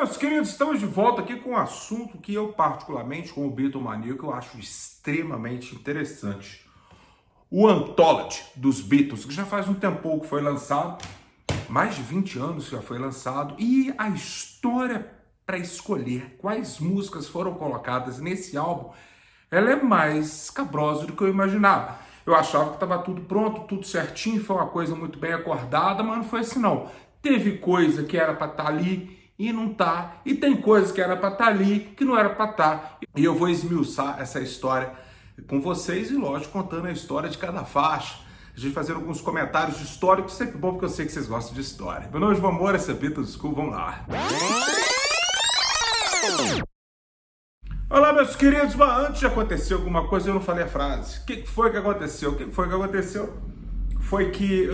Meus queridos, estamos de volta aqui com um assunto que eu, particularmente, como Beatlemaníaco, eu acho extremamente interessante. O Anthology dos Beatles, que já faz um tempo que foi lançado, mais de 20 anos já foi lançado, e a história para escolher quais músicas foram colocadas nesse álbum, ela é mais cabrosa do que eu imaginava. Eu achava que estava tudo pronto, tudo certinho, foi uma coisa muito bem acordada, mas não foi assim não. Teve coisa que era para estar ali e não tá, e tem coisa que era para estar ali que não era para estar. E eu vou esmiuçar essa história com vocês e, lógico, contando a história de cada faixa. A gente fazendo alguns comentários históricos, sempre bom porque eu sei que vocês gostam de história. Meu nome é João Moura, esse é Beatles School, vamos lá. Olá, meus queridos, mas antes de acontecer alguma coisa, eu não falei a frase. O que foi que aconteceu? O que foi que aconteceu? Foi que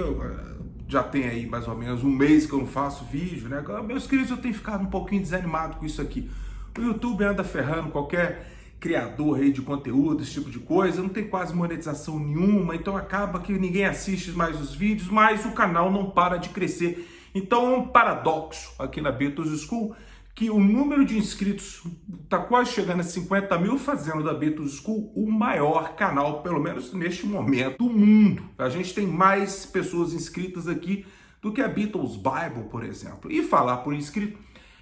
já tem aí mais ou menos um mês que eu não faço vídeo, né? Meus queridos, eu tenho ficado um pouquinho desanimado com isso aqui. O YouTube anda ferrando qualquer criador aí de conteúdo, esse tipo de coisa, não tem quase monetização nenhuma, então acaba que ninguém assiste mais os vídeos, mas o canal não para de crescer. Então é um paradoxo aqui na Beatles School, que o número de inscritos está quase chegando a 50 mil, fazendo da Beatles School o maior canal, pelo menos neste momento, do mundo. A gente tem mais pessoas inscritas aqui do que a Beatles Bible, por exemplo. E falar por inscrito,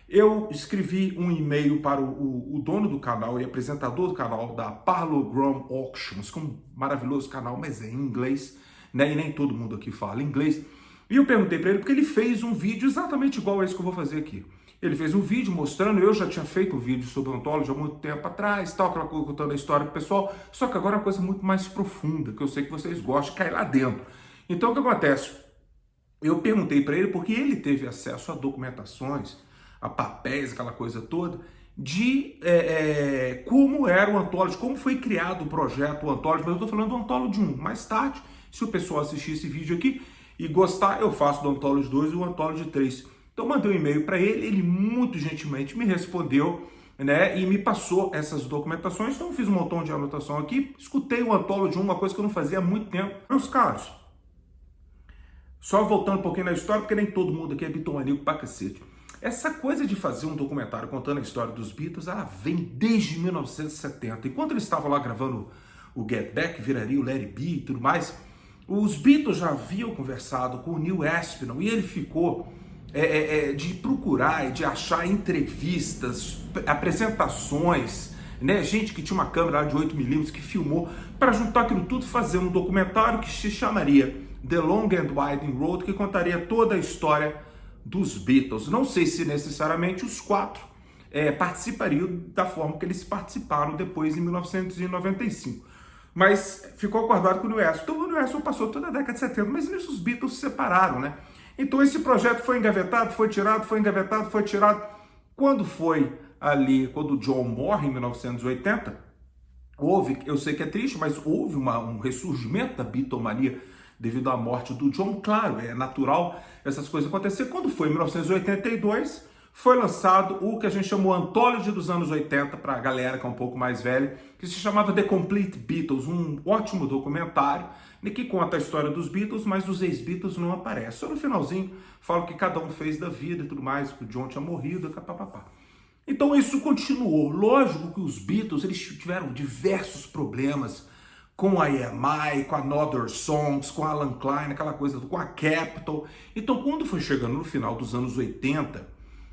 eu escrevi um e-mail para o dono do canal e apresentador do canal da Parlogram Auctions, que é um maravilhoso canal, mas é em inglês, né? E nem todo mundo aqui fala inglês. E eu perguntei para ele, porque ele fez um vídeo exatamente igual a esse que eu vou fazer aqui. Ele fez um vídeo mostrando, eu já tinha feito um vídeo sobre o Anthology há muito tempo atrás, tal, aquela coisa contando a história pro pessoal, só que agora é uma coisa muito mais profunda, que eu sei que vocês gostam, cai lá dentro. Então o que acontece? Eu perguntei para ele, porque ele teve acesso a documentações, a papéis, aquela coisa toda, de como era o Anthology, como foi criado o projeto o Anthology, mas eu estou falando do Anthology 1. Mais tarde, se o pessoal assistir esse vídeo aqui e gostar, eu faço do Anthology 2 e o Anthology 3. Então mandei um e-mail para ele, ele muito gentilmente me respondeu, né, e me passou essas documentações. Então eu fiz um montão de anotação aqui, escutei o Anthology 1, uma coisa que eu não fazia há muito tempo. Meus caros, só voltando um pouquinho na história, porque nem todo mundo aqui é bitomaníaco pra cacete. Essa coisa de fazer um documentário contando a história dos Beatles, ela vem desde 1970. Enquanto eles estavam lá gravando o Get Back, viraria o Let It Be e tudo mais, os Beatles já haviam conversado com o Neil Aspinall e ele ficou de procurar e de achar entrevistas, apresentações, né? Gente que tinha uma câmera lá de 8mm que filmou para juntar aquilo tudo e fazer um documentário que se chamaria The Long and Winding Road, que contaria toda a história dos Beatles. Não sei se necessariamente os quatro participariam da forma que eles participaram depois em 1995. Mas ficou acordado com o Neil Aspinall. Então o Neil Aspinall passou toda a década de 70, mas nisso os Beatles se separaram, né? Então esse projeto foi engavetado, foi tirado, foi engavetado, foi tirado. Quando foi ali, quando o John morre em 1980, houve, eu sei que é triste, mas houve um ressurgimento da Beatlemania devido à morte do John. Claro, é natural essas coisas acontecer. Quando foi em 1982, foi lançado o que a gente chamou Anthology dos anos 80, para a galera que é um pouco mais velha, que se chamava The Complete Beatles, um ótimo documentário que conta a história dos Beatles, mas os ex-Beatles não aparecem. Só no finalzinho fala o que cada um fez da vida e tudo mais, que o John tinha morrido, papapá. Então isso continuou. Lógico que os Beatles eles tiveram diversos problemas com a EMI, com a Another Songs, com a Alan Klein, aquela coisa, com a Capitol. Então quando foi chegando no final dos anos 80,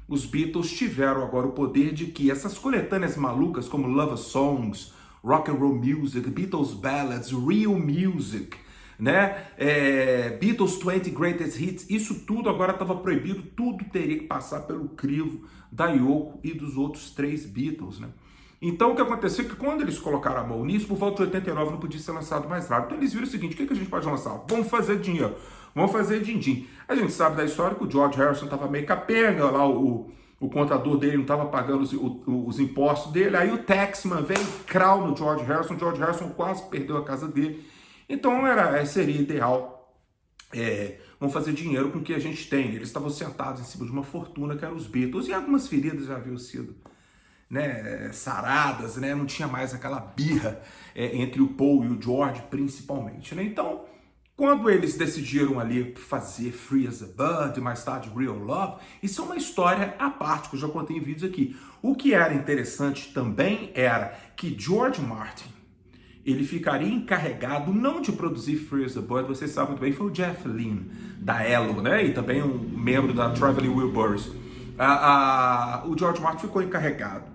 os Beatles tiveram agora o poder de que essas coletâneas malucas como Love Songs, Rock and Roll Music, Beatles Ballads, Real Music, né? Beatles 20 Greatest Hits, isso tudo agora estava proibido, tudo teria que passar pelo crivo da Yoko e dos outros 3 Beatles, né? Então o que aconteceu é que quando eles colocaram a mão nisso, por volta de 89 não podia ser lançado mais rápido. Então eles viram o seguinte, o que a gente pode lançar? Vamos fazer dinheiro, vamos fazer din-din. A gente sabe da história que o George Harrison estava meio capenga, lá o contador dele não estava pagando os impostos dele, aí o taxman veio crau no George Harrison quase perdeu a casa dele. Então seria ideal, vamos fazer dinheiro com o que a gente tem. Eles estavam sentados em cima de uma fortuna que eram os Beatles, e algumas feridas já haviam sido, né, saradas, né? Não tinha mais aquela birra entre o Paul e o George, principalmente, né? Então Quando eles decidiram ali fazer Free as a Bird, mais tarde Real Love, isso é uma história à parte, que eu já contei em vídeos aqui. O que era interessante também era que George Martin, ele ficaria encarregado não de produzir Free as a Bird, vocês sabem muito bem, foi o Jeff Lynne, da Elo, né? E também um membro da Traveling Wilburys. O George Martin ficou encarregado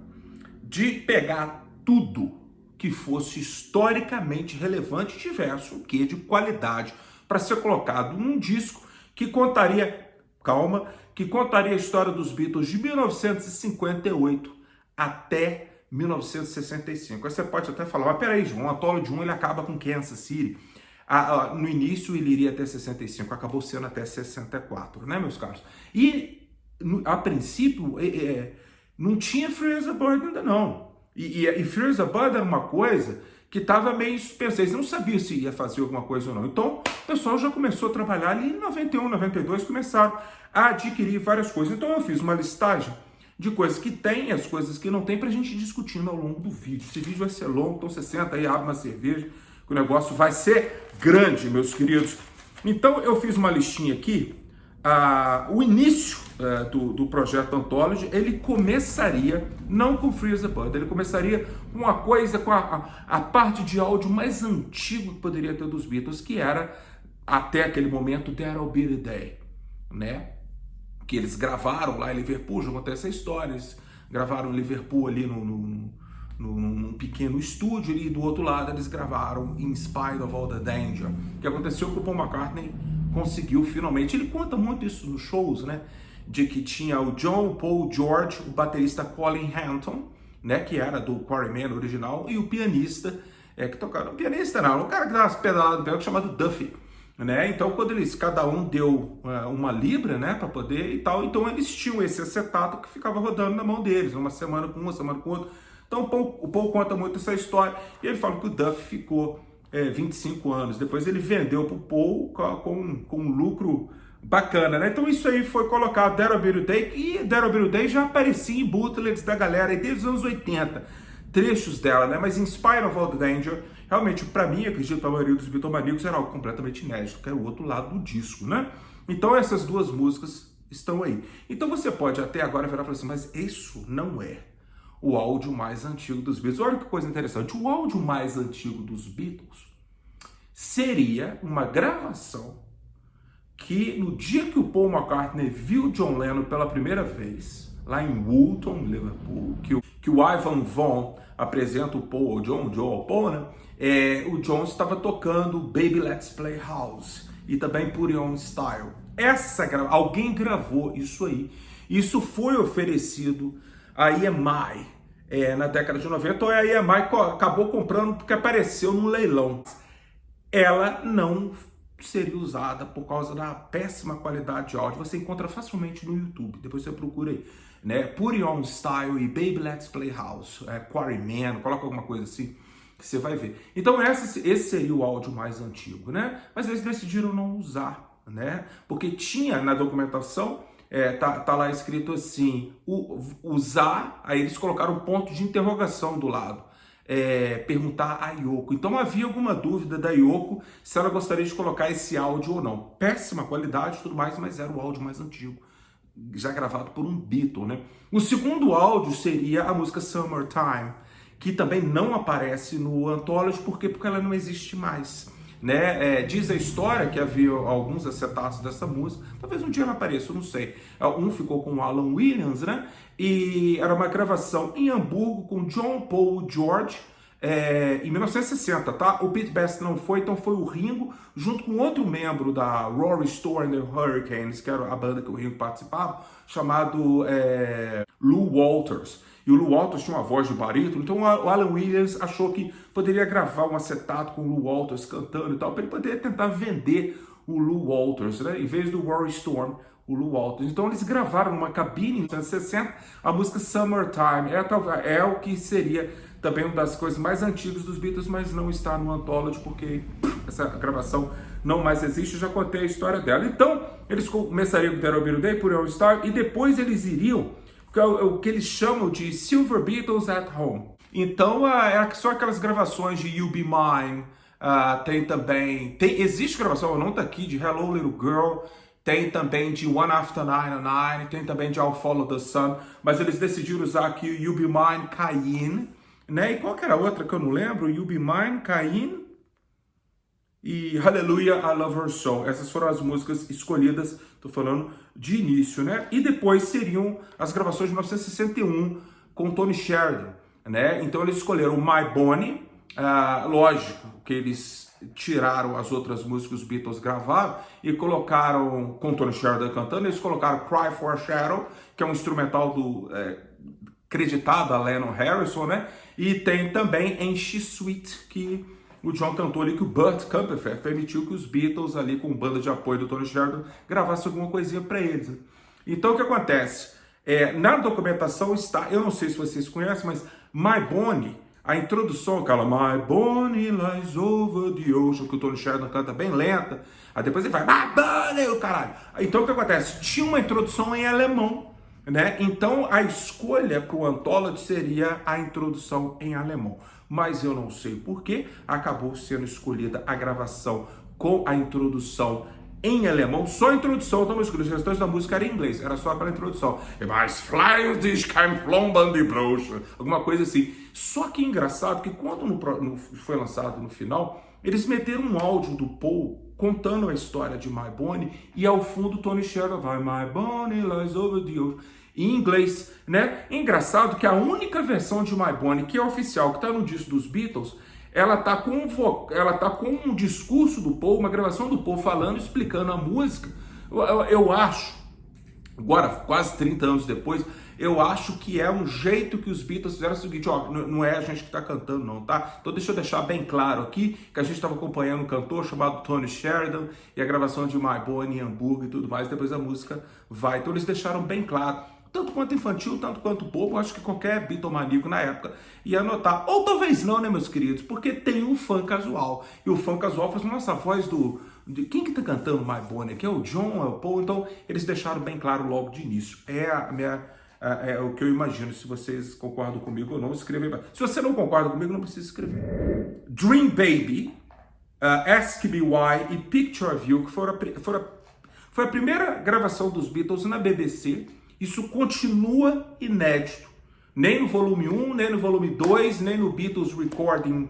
de pegar tudo que fosse historicamente relevante e tivesse um quê de qualidade para ser colocado num disco que contaria, que contaria a história dos Beatles de 1958 até 1965. Aí você pode até falar, mas peraí, João, o Anthology 1 ele acaba com Kansas City. No início ele iria até 65, acabou sendo até 64, né, meus caros? E a princípio não tinha Free as a Bird ainda não. E Free as a Bird era uma coisa que estava meio suspensa. Eles não sabiam se ia fazer alguma coisa ou não. Então, o pessoal já começou a trabalhar ali em 91, 92, começaram a adquirir várias coisas. Então, eu fiz uma listagem de coisas que tem e as coisas que não tem pra gente ir discutindo ao longo do vídeo. Esse vídeo vai ser longo, então você senta aí, abre uma cerveja, que o negócio vai ser grande, meus queridos. Então, eu fiz uma listinha aqui. O início do projeto Anthology, ele começaria não com Free as a Bird, ele começaria com uma coisa, com a parte de áudio mais antigo que poderia ter dos Beatles, que era, até aquele momento, There'll Be the Day, né? Que eles gravaram lá em Liverpool, já contei essa história, eles gravaram em Liverpool ali num pequeno estúdio, e do outro lado eles gravaram In Spite of All the Danger. O que aconteceu que o Paul McCartney conseguiu finalmente, ele conta muito isso nos shows, né, de que tinha o John, o Paul, o George, o baterista Colin Hanton, né, que era do Quarrymen original, e o pianista, que tocava, o pianista não, o cara que dava umas pedaladas no piano, chamado Duffy, né, então quando eles, cada um deu uma libra, né, para poder e tal, então eles tinham esse acetato que ficava rodando na mão deles, uma semana com uma semana com outra. Então o Paul conta muito essa história, e ele fala que o Duffy ficou 25 anos. Depois ele vendeu para o Paul com um lucro bacana, né? Então isso aí foi colocado There'll Be the Day, e There'll Be the Day já aparecia em bootlegs da galera desde os anos 80, trechos dela, né? Mas In Spite of All the Danger, realmente, para mim, acredito, a maioria dos Beatlemaníacos era algo completamente inédito, que era o outro lado do disco, né? Então essas duas músicas estão aí. Então você pode até agora virar e falar assim, mas isso não é o áudio mais antigo dos Beatles. Olha que coisa interessante, o áudio mais antigo dos Beatles seria uma gravação que no dia que o Paul McCartney viu John Lennon pela primeira vez, lá em Woolton, Liverpool, que o Ivan Vaughan apresenta o Paul, o John ao Paul, né? O John estava tocando Baby Let's Play House e também Put It On Style. Alguém gravou isso aí. Isso foi oferecido a EMI na década de 90, então a EMI acabou comprando porque apareceu no leilão. Ela não seria usada por causa da péssima qualidade de áudio. Você encontra facilmente no YouTube, depois você procura aí, né? Put It On Style e Baby Let's Play House, Quarrymen, coloca alguma coisa assim que você vai ver. Então esse seria o áudio mais antigo, né? Mas eles decidiram não usar, né? Porque tinha na documentação, tá lá escrito assim, usar, aí eles colocaram um ponto de interrogação do lado, perguntar a Yoko. Então havia alguma dúvida da Yoko se ela gostaria de colocar esse áudio ou não. Péssima qualidade e tudo mais, mas era o áudio mais antigo, já gravado por um Beatle, né? O segundo áudio seria a música Summertime, que também não aparece no Anthology, porque ela não existe mais, né? Diz a história que havia alguns acetatos dessa música, talvez um dia ela apareça, eu não sei. Um ficou com o Alan Williams, né? E era uma gravação em Hamburgo com John, Paul e George, em 1960, tá? O Pete Best não foi, então foi o Ringo, junto com outro membro da Rory Stone and the Hurricanes, que era a banda que o Ringo participava, chamado Lou Walters. E o Lou Walters tinha uma voz de barítono, então o Alan Williams achou que poderia gravar um acetato com o Lou Walters cantando e tal, para ele poder tentar vender o Lou Walters, né? Em vez do Rory Storm, o Lou Walters. Então eles gravaram numa cabine em 1960 a música Summertime. É o que seria também uma das coisas mais antigas dos Beatles, mas não está no Anthology, porque essa gravação não mais existe. Eu já contei a história dela. Então eles começariam com There'll Be the Day, Put It On Style, e depois eles iriam o que eles chamam de Silver Beatles at Home. Então, só aquelas gravações de You Be Mine, tem também, existe gravação, não tá aqui, de Hello Little Girl, tem também de One After Nine and Nine, tem também de I'll Follow the Sun, mas eles decidiram usar aqui o You Be Mine, Cain, né? E qual que era a outra que eu não lembro? You Be Mine, Cain e Hallelujah, I Love Her So. Essas foram as músicas escolhidas, tô falando de início, né? E depois seriam as gravações de 1961 com Tony Sheridan, né? Então eles escolheram My Bonnie, lógico que eles tiraram as outras músicas que os Beatles gravaram e colocaram, com Tony Sheridan cantando, eles colocaram Cry for a Shadow, que é um instrumental creditado a Lennon Harrison, né? E tem também Ain't She Sweet, que o John cantou ali, que o Burt Camperfair permitiu que os Beatles ali, com banda de apoio do Tony Sheridan, gravassem alguma coisinha para eles, né? Então o que acontece? Na documentação está, eu não sei se vocês conhecem, mas My Bonnie, a introdução, aquela My Bonnie lies over the ocean, que o Tony Sheridan canta bem lenta, aí depois ele vai, My Bonnie, o caralho. Então o que acontece? Tinha uma introdução em alemão, né? Então a escolha para o Anthology seria a introdução em alemão. Mas eu não sei porquê, acabou sendo escolhida a gravação com a introdução em alemão, só a introdução da música, os restantes da música era em inglês, era só aquela introdução. Mas flying this kein Plomben die Brosche, alguma coisa assim. Só que engraçado que quando foi lançado no final, eles meteram um áudio do Paul contando a história de My Bonnie e ao fundo Tony Sheridan vai My Bonnie lies over the ocean, em inglês, né? Engraçado que a única versão de My Bonnie que é oficial, que está no disco dos Beatles, ela tá com um discurso do Paul, uma gravação do Paul falando, explicando a música. Eu acho, agora quase 30 anos depois, eu acho que é um jeito que os Beatles fizeram o seguinte, ó, não é a gente que tá cantando não, tá? Então deixa eu deixar bem claro aqui que a gente estava acompanhando um cantor chamado Tony Sheridan e a gravação de My Bonnie em Hamburgo e tudo mais, depois a música vai. Então eles deixaram bem claro, tanto quanto infantil, tanto quanto bobo, acho que qualquer Beatlemaníaco na época ia notar. Ou talvez não, né, meus queridos? Porque tem um fã casual. E o fã casual faz, nossa, a voz de quem que tá cantando My Bonnie aqui? É o John, é o Paul? Então, eles deixaram bem claro logo de início. É o que eu imagino. Se vocês concordam comigo ou não, escreve aí. Se você não concorda comigo, não precisa escrever. Dream Baby, Ask Me Why e Picture of You, que foi a primeira gravação dos Beatles na BBC. Isso continua inédito. Nem no volume 1, nem no volume 2, nem no Beatles Recording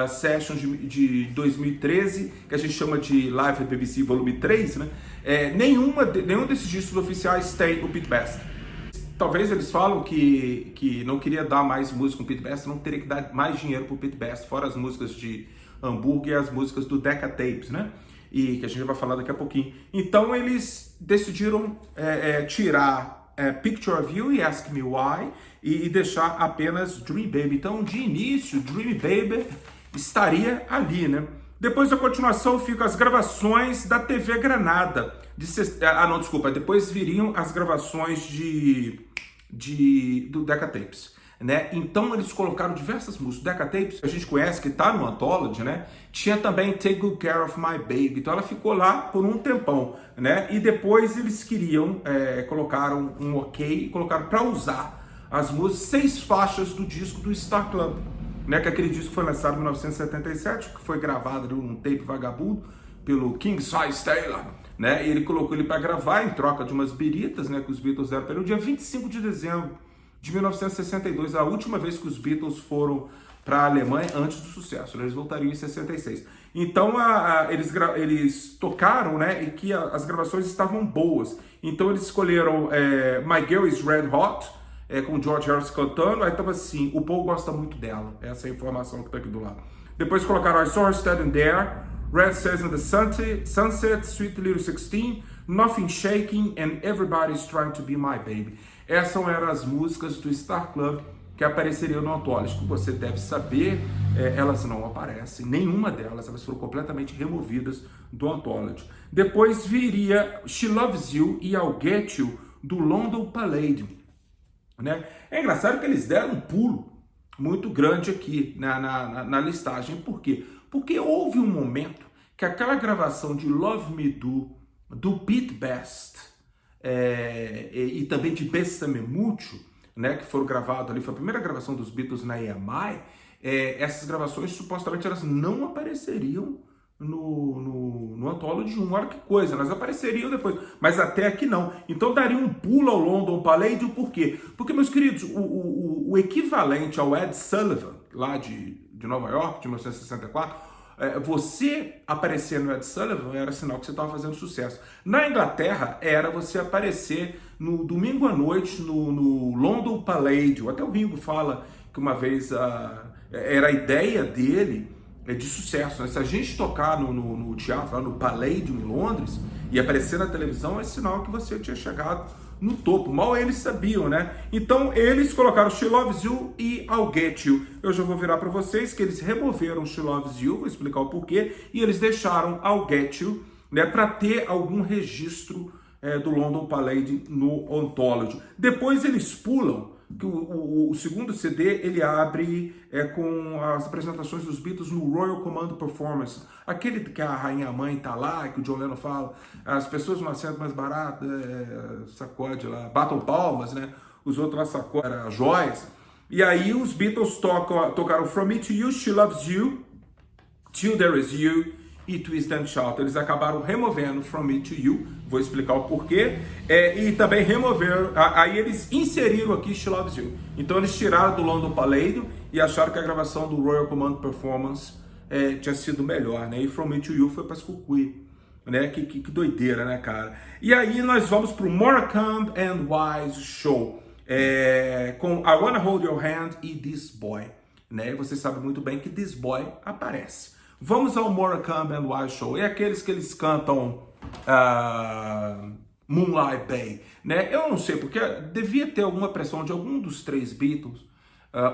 Sessions de 2013, que a gente chama de Live at BBC volume 3, né? Nenhum desses discos oficiais tem o Pete Best. Talvez eles falam que não queria dar mais música com o Pete Best, não teria que dar mais dinheiro pro Pete Best, fora as músicas de Hamburgo e as músicas do Decca Tapes, né? E que a gente vai falar daqui a pouquinho. Então eles decidiram tirar Picture of You e Ask Me Why e deixar apenas Dream Baby. Então, de início, Dream Baby estaria ali, né? Depois da continuação ficam as gravações da TV Granada. Depois viriam as gravações do Decca Tapes. Né? Então eles colocaram diversas músicas. Decca Tapes, a gente conhece, que tá no Anthology, né? Tinha também Take Good Care of My Baby. Então ela ficou lá por um tempão, né? E depois eles colocaram um ok e colocaram para usar as músicas, 6 faixas do disco do Star Club, né? Que aquele disco foi lançado em 1977, que foi gravado num tape vagabundo pelo King Size Taylor, né? E ele colocou ele para gravar em troca de umas biritas, né? Que os Beatles deram para ele no dia 25 de dezembro de 1962, a última vez que os Beatles foram para a Alemanha antes do sucesso, né? Eles voltariam em 66. Então eles tocaram, né, e que as gravações estavam boas. Então eles escolheram My Girl is Red Hot, com o George Harrison cantando, aí tava assim, o Paul gosta muito dela, essa é a informação que tá aqui do lado. Depois colocaram I Saw Her Standing There, Red Says in the Sunset, Sweet Little 16, Nothing Shaking and Everybody's Trying to Be My Baby. Essas eram as músicas do Star Club que apareceriam no Anthology. Como você deve saber, elas não aparecem, nenhuma delas, elas foram completamente removidas do Anthology. Depois viria She Loves You e I'll Get You, do London Palladium. Né? É engraçado que eles deram um pulo muito grande aqui na listagem. Por quê? Porque houve um momento que aquela gravação de Love Me do Pete Best e também de Bésame Mucho, né, que foram gravados ali, foi a primeira gravação dos Beatles na EMI, essas gravações supostamente elas não apareceriam no Anthology 1. Olha que coisa, elas apareceriam depois, mas até aqui não. Então daria um pulo ao London Palladium, por quê? Porque, meus queridos, o equivalente ao Ed Sullivan, lá de Nova York, de 1964, você aparecer no Ed Sullivan era sinal que você estava fazendo sucesso. Na Inglaterra, era você aparecer no domingo à noite no London Palladium. Até o Ringo fala que uma vez era a ideia dele de sucesso, né? Se a gente tocar no teatro, lá no Palladium em Londres, e aparecer na televisão, é sinal que você tinha chegado no topo. Mal eles sabiam, né? Então eles colocaram She Loves You e I'll Get You. Eu já vou virar para vocês que eles removeram She Loves You, vou explicar o porquê, e eles deixaram I'll Get You, né, para ter algum registro do London Palladium no Anthology. Depois eles pulam, que o segundo CD ele abre com as apresentações dos Beatles no Royal Command Performance, aquele que a Rainha Mãe tá lá, que o John Lennon fala, as pessoas no assento mais barato, sacode lá, batam palmas, né? Os outros lá sacodem as joias. E aí os Beatles tocaram From Me to You, She Loves You, Till There Is You e Twist and Shout. Eles acabaram removendo From Me to You, vou explicar o porquê, e também removeram, aí eles inseriram aqui She Loves You. Então eles tiraram do London Palladium e acharam que a gravação do Royal Command Performance tinha sido melhor, né? E From Me to You foi para Skukui, né? Que doideira, né, cara? E aí nós vamos pro Morecambe and Wise Show, com I Wanna Hold Your Hand e This Boy, né? Você sabe muito bem que This Boy aparece. Vamos ao Morecambe and Wise Show. É aqueles que eles cantam Moonlight Bay, né? Eu não sei, porque devia ter alguma pressão de algum dos três Beatles,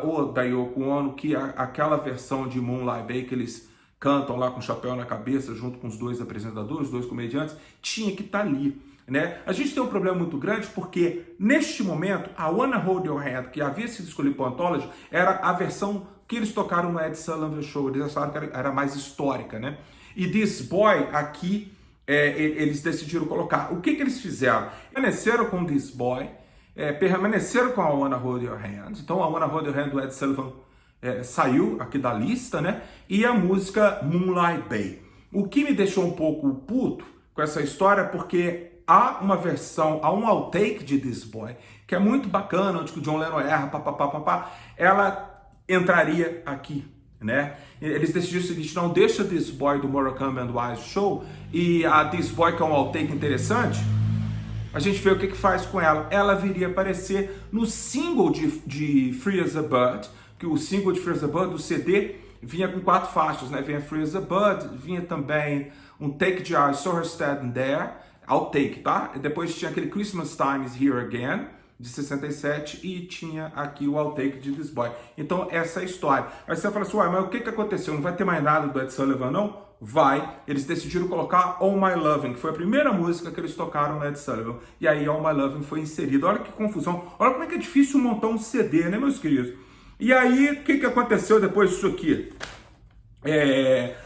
ou da Yoko Ono, que aquela versão de Moonlight Bay que eles cantam lá com o chapéu na cabeça, junto com os dois apresentadores, os dois comediantes, tinha que estar ali, né? A gente tem um problema muito grande porque, neste momento, a Wanna Hold Your Hand, que havia sido escolhida para o Anthology, era a versão que eles tocaram no Ed Sullivan Show. Eles acharam que era mais histórica, né? E This Boy aqui, eles decidiram colocar. O que eles fizeram? Permaneceram com This Boy, permaneceram com a Wanna Hold Your Hand. Então a Wanna Hold Your Hand do Ed Sullivan saiu aqui da lista, né? E a música Moonlight Bay. O que me deixou um pouco puto com essa história, porque há uma versão, há um outtake de This Boy, que é muito bacana, onde o John Lennon erra, ela entraria aqui, né? Eles decidiram o seguinte: não deixa This Boy do Morecambe and Wise Show, e a This Boy, que é um outtake interessante, a gente vê o que faz com ela. Ela viria aparecer no single de Free as a Bird, que o single de Free as a Bird, do CD, vinha com 4 faixas, né? Vinha Free as a Bird, vinha também um take de I Saw Her Standing There, outtake, tá? E depois tinha aquele Christmas Time is Here Again, de 67, e tinha aqui o outtake de This Boy. Então essa é a história. Aí você fala assim: uai, mas o que aconteceu? Não vai ter mais nada do Ed Sullivan, não? Vai. Eles decidiram colocar All My Lovin', que foi a primeira música que eles tocaram no Ed Sullivan, e aí All My Lovin' foi inserido. Olha que confusão, olha como é que é difícil montar um CD, né, meus queridos? E aí, o que aconteceu depois disso aqui?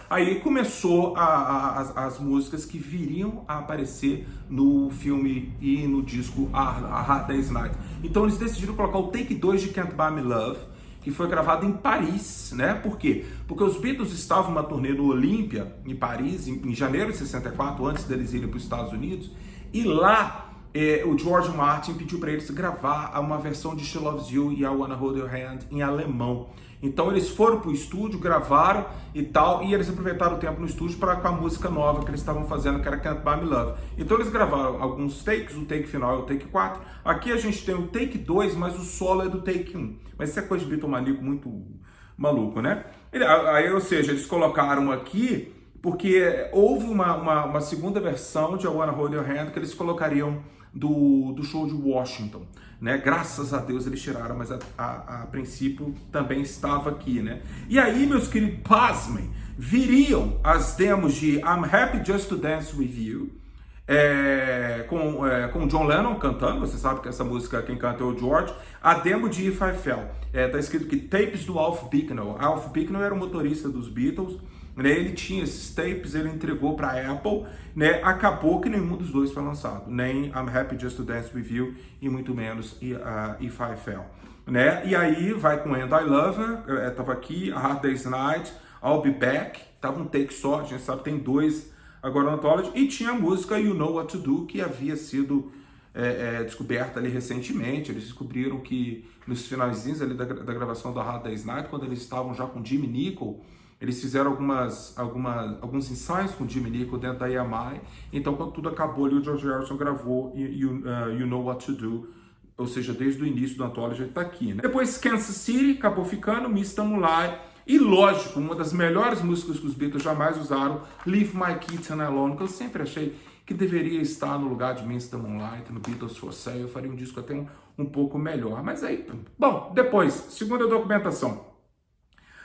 Aí começou as músicas que viriam a aparecer no filme e no disco A Hard Day's Night. Então eles decidiram colocar o Take 2 de Can't Buy Me Love, que foi gravado em Paris, né? Por quê? Porque os Beatles estavam numa turnê no Olímpia, em Paris, em janeiro de 64, antes deles irem para os Estados Unidos, e lá o George Martin pediu para eles gravar uma versão de She Loves You e I Wanna Hold Your Hand em alemão. Então eles foram pro estúdio, gravaram e tal, e eles aproveitaram o tempo no estúdio para com a música nova que eles estavam fazendo, que era Can't Buy Me Love. Então eles gravaram alguns takes, o take final é o take 4. Aqui a gente tem o take 2, mas o solo é do take 1. Mas isso é coisa de Beatlemaníaco muito maluco, né? Aí, ou seja, eles colocaram aqui porque houve uma segunda versão de I Wanna Hold Your Hand que eles colocariam do show de Washington, né? Graças a Deus eles tiraram, mas a princípio também estava aqui, né? E aí, meus queridos, pasmem, viriam as demos de I'm Happy Just to Dance With You, com John Lennon cantando. Você sabe que essa música quem canta é o George. A demo de If I Fell, tá escrito que tapes do Alf Bicknell. Alf Bicknell era o motorista dos Beatles, né? Ele tinha esses tapes, ele entregou para a Apple, né? Acabou que nenhum dos dois foi lançado, nem I'm Happy Just to Dance With You e muito menos If I Fell, né? E aí vai com And I Love Her, tava aqui, A Hard Day's Night, I'll Be Back, tava um take só, a gente sabe tem dois agora no Anthology, e tinha a música You Know What to Do, que havia sido descoberta ali recentemente. Eles descobriram que nos finalzinhos ali da gravação da Hard Day's Night, quando eles estavam já com Jimmy Nicol, eles fizeram alguns ensaios com Jimmy Nicol dentro da EMI. Então, quando tudo acabou ali, o George Harrison gravou You Know What to Do, ou seja, desde o início do Anthology ele está aqui, né? Depois Kansas City acabou ficando, Mr. Moonlight, e lógico, uma das melhores músicas que os Beatles jamais usaram, Leave My Kitten Alone, que eu sempre achei que deveria estar no lugar de Mr. Moonlight, no Beatles for Sale. Eu faria um disco até um pouco melhor. Mas aí, bom, depois, segunda documentação.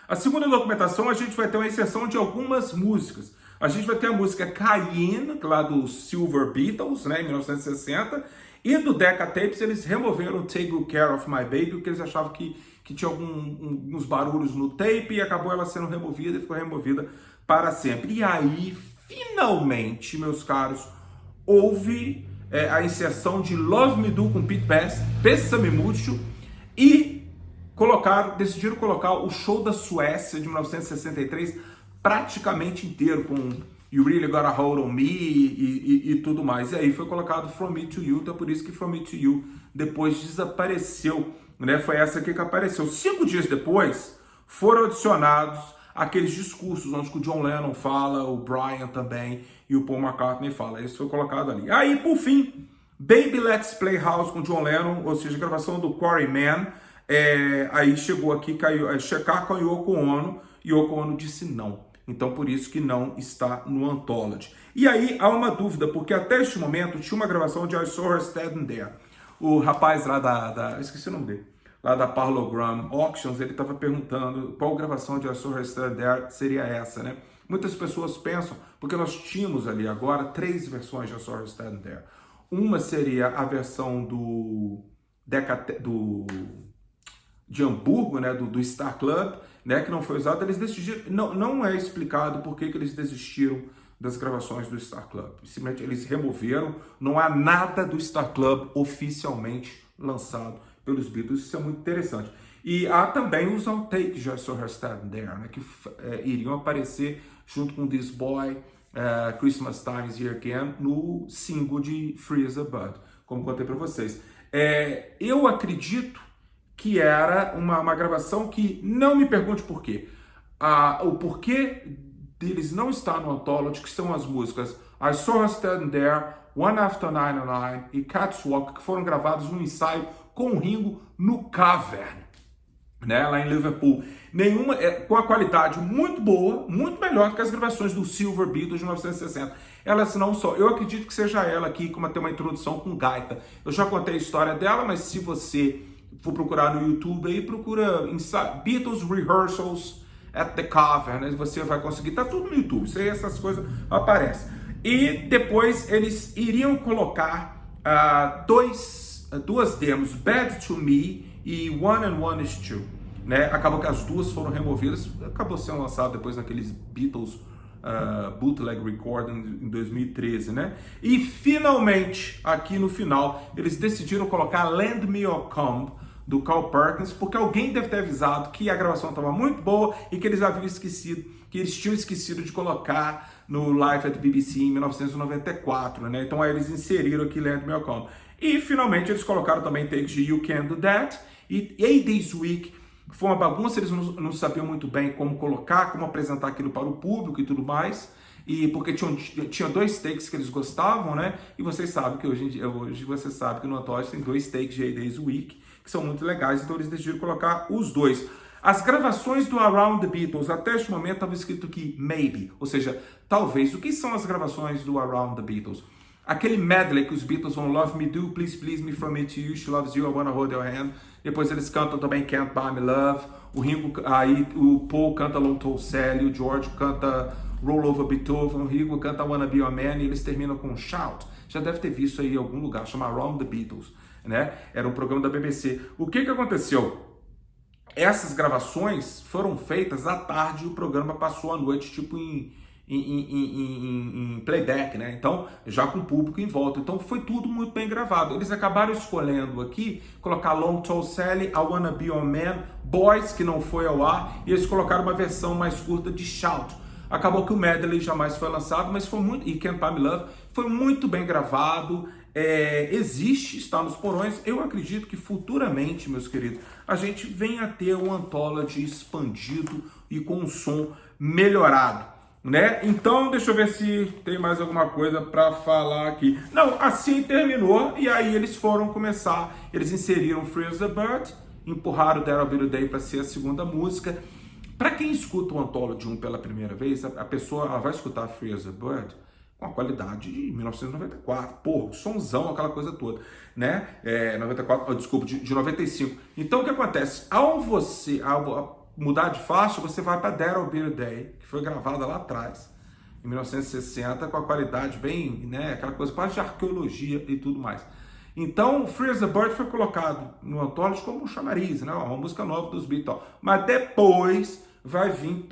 A segunda documentação, a gente vai ter uma inserção de algumas músicas. A gente vai ter a música Cayenne, lá do Silver Beatles, né, em 1960, e do Decca Tapes eles removeram Take Good Care of My Baby, porque eles achavam que tinha alguns barulhos no tape, e acabou ela sendo removida e ficou removida para sempre. E aí, finalmente, meus caros, houve a inserção de Love Me Do com Pete Best, Bésame Mucho, e decidiram colocar o show da Suécia de 1963 praticamente inteiro, com You Really Got a Hold on Me e tudo mais. E aí foi colocado From Me to You, então é por isso que From Me to You depois desapareceu, né? Foi essa aqui que apareceu. 5 dias depois foram adicionados aqueles discursos onde o John Lennon fala, o Brian também e o Paul McCartney fala. Isso foi colocado ali. Aí, por fim, Baby Let's Play House com John Lennon, ou seja, a gravação do Quarryman. Aí chegou aqui, caiu, checar com a Yoko Ono, e Yoko Ono disse não. Então, por isso que não está no Anthology. E aí, há uma dúvida, porque até este momento tinha uma gravação de I Saw Her Standing There. O rapaz lá esqueci o nome dele, lá da Parlogram Auctions, ele estava perguntando qual gravação de I Saw Her Standing There seria essa, né? Muitas pessoas pensam, porque nós tínhamos ali agora 3 versões de I Saw Her Standing There. Uma seria a versão de Hamburgo, né, do Star Club, né, que não foi usado. Eles decidiram, não é explicado por que eles desistiram das gravações do Star Club. Simplesmente eles removeram, não há nada do Star Club oficialmente lançado pelos Beatles. Isso é muito interessante. E há também os outtakes de I Saw Her Standing There, né, que iriam aparecer junto com This Boy, Christmas Time is Here Again, no single de Free as a Bird, como contei para vocês. Eu acredito que era uma gravação que, não me pergunte por quê. O porquê deles não estar no Anthology, que são as músicas I Saw Her Standing There, One After 909 e Cat's Walk, que foram gravados num ensaio com o Ringo no Cavern, né, lá em Liverpool. Com a qualidade muito boa, muito melhor do que as gravações do Silver Beatles de 1960. Elas não só, eu acredito que seja ela aqui, como tem uma introdução com gaita. Eu já contei a história dela, mas se você for procurar no YouTube aí, procura Beatles Rehearsals at the Cavern, né? Você vai conseguir, tá tudo no YouTube, isso aí, essas coisas aparecem. E depois eles iriam colocar duas demos, Bad to Me e One and One is Two, né? Acabou que as duas foram removidas, acabou sendo lançado depois naqueles Beatles bootleg recording em 2013, né? E finalmente, aqui no final, eles decidiram colocar Lend Me Your Comb, do Carl Perkins, porque alguém deve ter avisado que a gravação estava muito boa e que eles haviam esquecido, que eles tinham esquecido de colocar no Live at BBC em 1994, né? Então aí eles inseriram aqui Lend Me Your Comb. E finalmente eles colocaram também takes de You Can Do That e A Days Week. Foi uma bagunça, eles não sabiam muito bem como colocar, como apresentar aquilo para o público e tudo mais. E porque tinha 2 takes que eles gostavam, né? E vocês sabem que hoje você sabe que no Anthology tem 2 takes de A Days Week, que são muito legais, então eles decidiram colocar os 2. As gravações do Around the Beatles, até este momento estava escrito aqui Maybe, ou seja, talvez. O que são as gravações do Around the Beatles? Aquele medley que os Beatles vão Love Me Do, Please Please Me From Me To You, She Loves You, I Wanna Hold Your Hand. Depois eles cantam também Can't Buy Me Love. O Ringo, aí o Paul canta Long Tall Sally, o George canta Roll Over Beethoven, o Ringo canta Wanna Be Your Man e eles terminam com Shout. Já deve ter visto aí em algum lugar, chama Around the Beatles, né? Era um programa da BBC. O que aconteceu? essas gravações foram feitas à tarde e o programa passou à noite, tipo em playback, né? Então, já com o público em volta. Então, foi tudo muito bem gravado. Eles acabaram escolhendo aqui, colocar Long Tall Sally, I Wanna Be Your Man, Boys, que não foi ao ar, e eles colocaram uma versão mais curta de Shout. Acabou que o medley jamais foi lançado, mas foi muito, e Can't Buy Me Love, foi muito bem gravado, existe, está nos porões. Eu acredito que futuramente, meus queridos, a gente venha a ter um Anthology expandido e com um som melhorado, né? Então, deixa eu ver se tem mais alguma coisa para falar aqui. Não, assim terminou, e aí eles foram começar, eles inseriram Free as a Bird, empurraram That'll Be the Day para ser a segunda música. Para quem escuta o Anthology 1 pela primeira vez, a pessoa ela vai escutar Free as a Bird com a qualidade de 1994, porra, somzão, aquela coisa toda, né? 94, desculpa, de 95. Então, o que acontece? Ao mudar de faixa, você vai para That'll Be the Day, que foi gravada lá atrás, em 1960, com a qualidade bem, né, aquela coisa quase de arqueologia e tudo mais. Então, Free as a Bird foi colocado no Anthology como um chamariz, né, uma música nova dos Beatles. Mas depois vai vir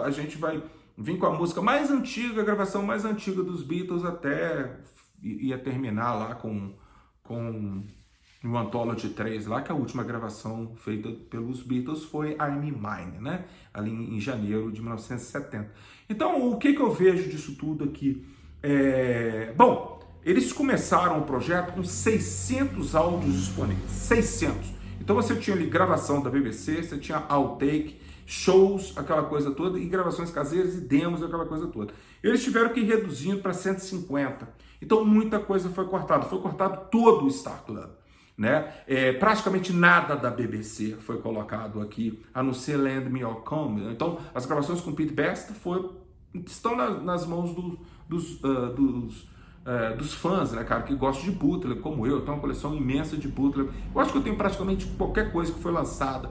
a gente vai vir com a música mais antiga, a gravação mais antiga dos Beatles, até ia terminar lá com no Anthology 3 lá, que a última gravação feita pelos Beatles foi I'm in Mine, né? Ali em janeiro de 1970. Então, o que eu vejo disso tudo aqui? Bom, eles começaram o projeto com 600 áudios disponíveis, 600. Então você tinha ali gravação da BBC, você tinha outtake, shows, aquela coisa toda, e gravações caseiras e demos, aquela coisa toda. Eles tiveram que ir reduzindo para 150. Então muita coisa foi cortada. Foi cortado todo o Star Club, né? Praticamente nada da BBC foi colocado aqui, a não ser Lend Me Your Come. Então as gravações com Pete Best estão nas mãos dos fãs, né, cara, que gostam de bootleg, como eu tenho uma coleção imensa de bootleg. Eu acho que eu tenho praticamente qualquer coisa que foi lançada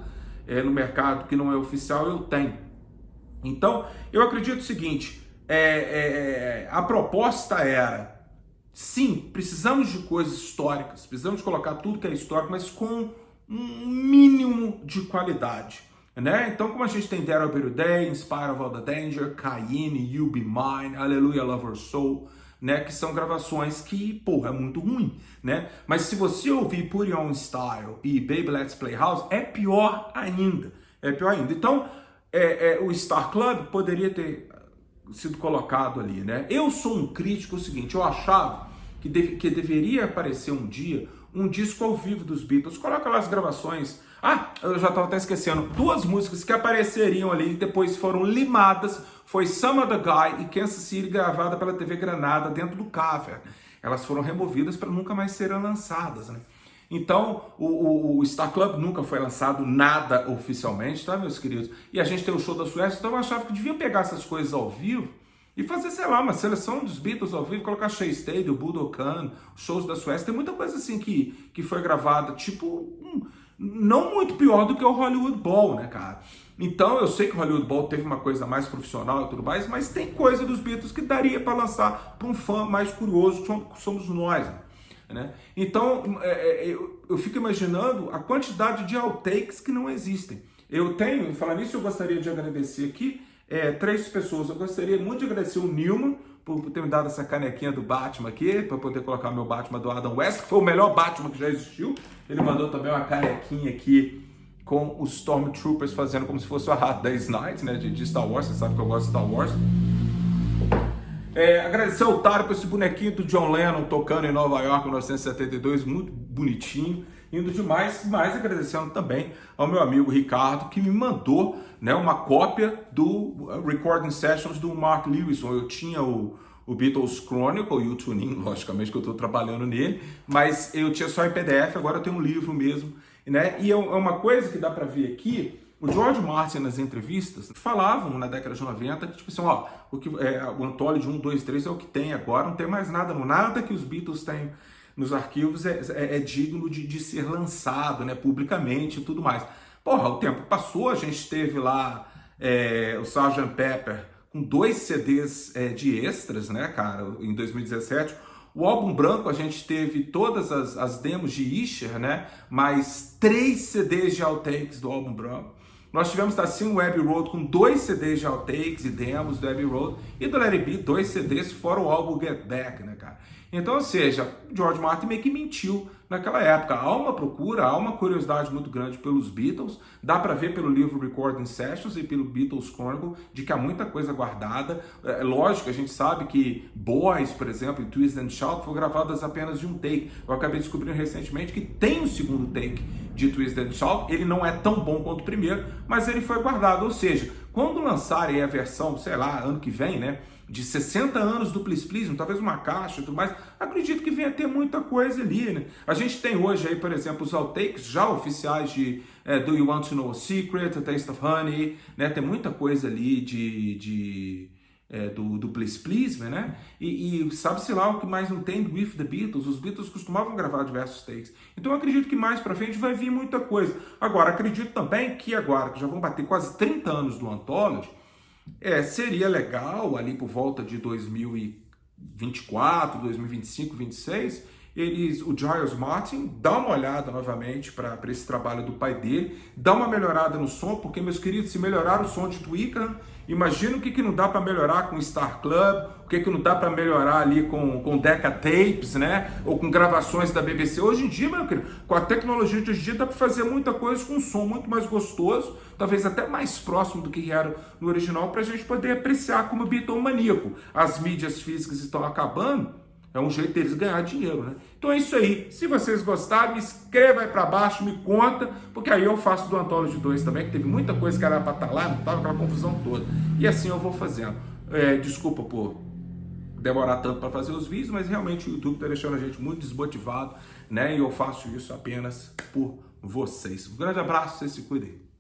no mercado que não é oficial, eu tenho. Então, eu acredito o seguinte, a proposta era, sim, precisamos de coisas históricas, precisamos de colocar tudo que é histórico, mas com um mínimo de qualidade, né? Então, como a gente tem That'll Be the Day, In Spite of All the Danger, Cayenne, You Be Mine, Hallelujah, Love Her Soul, né, que são gravações que, porra, é muito ruim, né? Mas se você ouvir Put It On Style e Baby Let's Play House, é pior ainda. É pior ainda. Então, o Star Club poderia ter sido colocado ali, né? Eu sou um crítico, é o seguinte, eu achava que deveria aparecer um dia um disco ao vivo dos Beatles. Coloca lá as gravações. Eu já estava até esquecendo. 2 músicas que apareceriam ali e depois foram limadas. Foi Some Other Guy e Kansas City, gravada pela TV Granada dentro do cover. Elas foram removidas para nunca mais serem lançadas, né? Então, o Star Club nunca foi lançado nada oficialmente, tá, meus queridos? E a gente tem o show da Suécia, então eu achava que devia pegar essas coisas ao vivo e fazer, sei lá, uma seleção dos Beatles ao vivo, colocar Shea Stadium, Budokan, shows da Suécia. Tem muita coisa assim que foi gravada, tipo, não muito pior do que o Hollywood Bowl, né, cara? Então, eu sei que o Hollywood Bowl teve uma coisa mais profissional e tudo mais, mas tem coisa dos Beatles que daria para lançar para um fã mais curioso, que somos nós, né? Então, eu fico imaginando a quantidade de outtakes que não existem. Eu tenho, falar nisso, eu gostaria de agradecer aqui 3 pessoas. Eu gostaria muito de agradecer o Newman por ter me dado essa canequinha do Batman aqui, para poder colocar meu Batman do Adam West, que foi o melhor Batman que já existiu. Ele mandou também uma canequinha aqui com os Stormtroopers fazendo como se fosse o Hard Day's Night, né, de Star Wars. Você sabe que eu gosto de Star Wars. Agradecer ao Otário por esse bonequinho do John Lennon tocando em Nova York em 1972, muito bonitinho, indo demais, mas agradecendo também ao meu amigo Ricardo, que me mandou, né, uma cópia do Recording Sessions do Mark Lewison. Eu tinha o Beatles Chronicle e o Tuning, logicamente que eu estou trabalhando nele, mas eu tinha só em PDF, agora eu tenho um livro mesmo, né? E é uma coisa que dá para ver aqui. O George Martin, nas entrevistas, falavam na década de 90 que, tipo assim, o Anthology 1, 2, 3 é o que tem agora, não tem mais nada, nada que os Beatles têm nos arquivos é digno de ser lançado, né, publicamente e tudo mais. Porra, o tempo passou, a gente teve lá o Sgt. Pepper com 2 CDs de extras, né, cara, em 2017. O álbum branco a gente teve todas as demos de Isher, né? Mais 3 CDs de outtakes do álbum branco. Nós tivemos assim o Abbey Road com 2 CDs de outtakes e demos do Abbey Road e do Let It Be, 2 CDs fora o álbum Get Back, né, cara? Então, ou seja, George Martin meio que mentiu naquela época. Há uma procura, há uma curiosidade muito grande pelos Beatles, dá para ver pelo livro Recording Sessions e pelo Beatles Chronicle de que há muita coisa guardada. É lógico, a gente sabe que Boys, por exemplo, e Twist and Shout foram gravadas apenas de um take. Eu acabei descobrindo recentemente que tem um segundo take de Twist and Shout, ele não é tão bom quanto o primeiro, mas ele foi guardado, ou seja, quando lançarem a versão, sei lá, ano que vem, né, de 60 anos do Please Please, talvez uma caixa e tudo mais, acredito que venha ter muita coisa ali, né? A gente tem hoje aí, por exemplo, os outtakes já oficiais de Do You Want to Know a Secret, A Taste of Honey, né? Tem muita coisa ali do Please Please, né? E sabe-se lá o que mais não tem do With the Beatles. Os Beatles costumavam gravar diversos takes. Então eu acredito que mais pra frente vai vir muita coisa. Agora, acredito também que agora, que já vão bater quase 30 anos do Anthology, seria legal ali por volta de 2024, 2025, 2026, o Giles Martin dá uma olhada novamente para esse trabalho do pai dele, dá uma melhorada no som, porque, meus queridos, se melhorar o som de Twickenham, imagina o que não dá para melhorar com Star Club, o que não dá para melhorar ali com Decca Tapes, né? Ou com gravações da BBC. Hoje em dia, meu querido, com a tecnologia de hoje em dia, dá para fazer muita coisa com um som muito mais gostoso, talvez até mais próximo do que era no original, para a gente poder apreciar como Beatlemaníaco. As mídias físicas estão acabando, é um jeito deles ganhar dinheiro, né? Então é isso aí. Se vocês gostaram, me escreva aí pra baixo, me conta, porque aí eu faço do Anthology 2 também, que teve muita coisa que era pra estar lá, não tava aquela confusão toda. E assim eu vou fazendo. Desculpa por demorar tanto para fazer os vídeos, mas realmente o YouTube tá deixando a gente muito desmotivado, né? E eu faço isso apenas por vocês. Um grande abraço, vocês se cuidem.